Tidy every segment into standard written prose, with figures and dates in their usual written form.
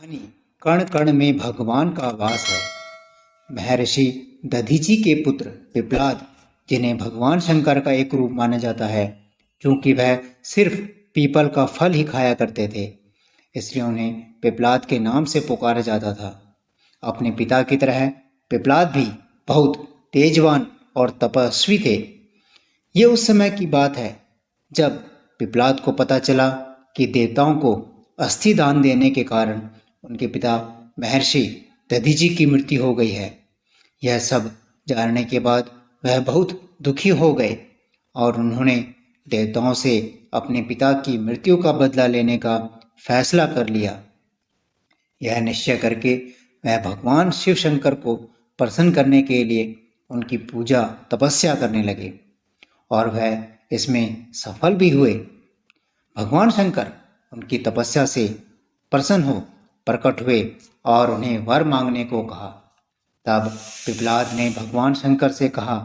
कहानी कण कण में भगवान का वास है। महर्षि दधीची के पुत्र पिप्लाद, जिन्हें भगवान शंकर का एक रूप माना जाता है, क्योंकि वह सिर्फ पीपल का फल ही खाया करते थे, इसलिए उन्हें पिप्लाद के नाम से पुकारा जाता था। अपने पिता की तरह पिप्लाद भी बहुत तेजवान और तपस्वी थे। ये उस समय की बात है जब पिप्लाद को पता चला कि देवताओं को अस्थि दान देने के कारण उनके पिता महर्षि दधीची की मृत्यु हो गई है। यह सब जानने के बाद वह बहुत दुखी हो गए और उन्होंने देवताओं से अपने पिता की मृत्यु का बदला लेने का फैसला कर लिया। यह निश्चय करके वह भगवान शिव शंकर को प्रसन्न करने के लिए उनकी पूजा तपस्या करने लगे और वह इसमें सफल भी हुए। भगवान शंकर उनकी तपस्या से प्रसन्न हो प्रकट हुए और उन्हें वर मांगने को कहा। तब पिप्लाद ने भगवान शंकर से कहा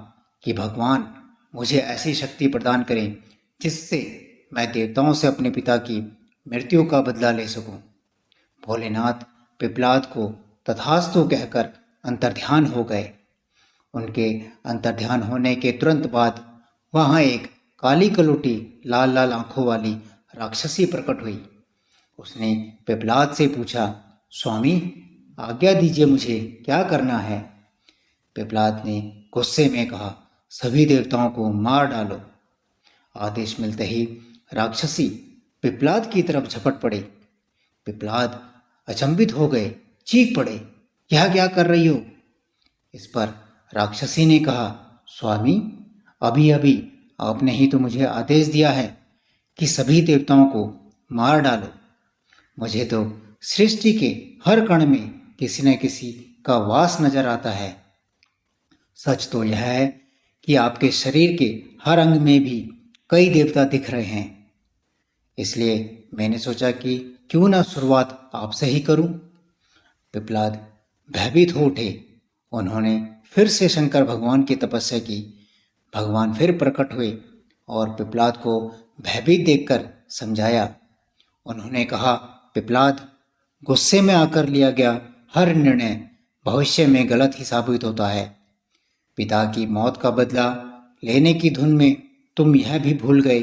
कि भगवान मुझे ऐसी शक्ति प्रदान करें जिससे मैं देवताओं से अपने पिता की मृत्यु का बदला ले सकूं। भोलेनाथ पिप्लाद को तथास्तु कहकर अंतर्ध्यान हो गए। उनके अंतर्ध्यान होने के तुरंत बाद वहां एक काली कलुटी लाल लाल आंखों वाली राक्षसी प्रकट हुई। उसने पिप्लाद से पूछा, स्वामी आज्ञा दीजिए, मुझे क्या करना है? पिप्लाद ने गुस्से में कहा, सभी देवताओं को मार डालो। आदेश मिलते ही राक्षसी पिप्लाद की तरफ झपट पड़े। पिप्लाद अचंभित हो गए, चीख पड़े, यह क्या कर रही हो? इस पर राक्षसी ने कहा, स्वामी अभी अभी आपने ही तो मुझे आदेश दिया है कि सभी देवताओं को मार डालो। मुझे तो सृष्टि के हर कण में किसी न किसी का वास नजर आता है। सच तो यह है कि आपके शरीर के हर अंग में भी कई देवता दिख रहे हैं। इसलिए मैंने सोचा कि क्यों ना शुरुआत आपसे ही करूं। पिप्लाद भयभीत हो उठे। उन्होंने फिर से शंकर भगवान की तपस्या की। भगवान फिर प्रकट हुए और पिप्लाद को भयभीत देखकर समझाया। उन्होंने कहा, पिप्लाद, गुस्से में आकर लिया गया हर निर्णय भविष्य में गलत ही साबित होता है। पिता की मौत का बदला लेने की धुन में तुम यह भी भूल गए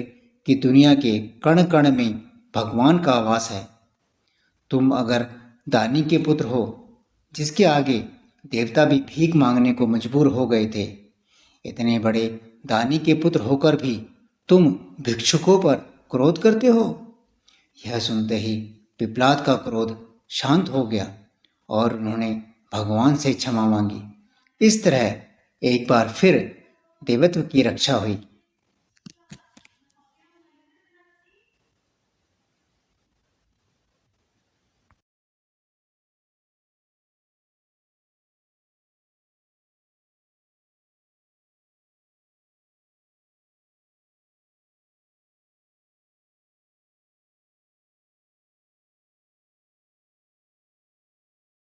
कि दुनिया के कण कण में भगवान का आवास है। तुम अगर दानी के पुत्र हो, जिसके आगे देवता भी भीख मांगने को मजबूर हो गए थे, इतने बड़े दानी के पुत्र होकर भी तुम भिक्षुकों पर क्रोध करते हो। यह सुनते ही पिप्लाद का क्रोध शांत हो गया और उन्होंने भगवान से क्षमा मांगी। इस तरह एक बार फिर देवत्व की रक्षा हुई।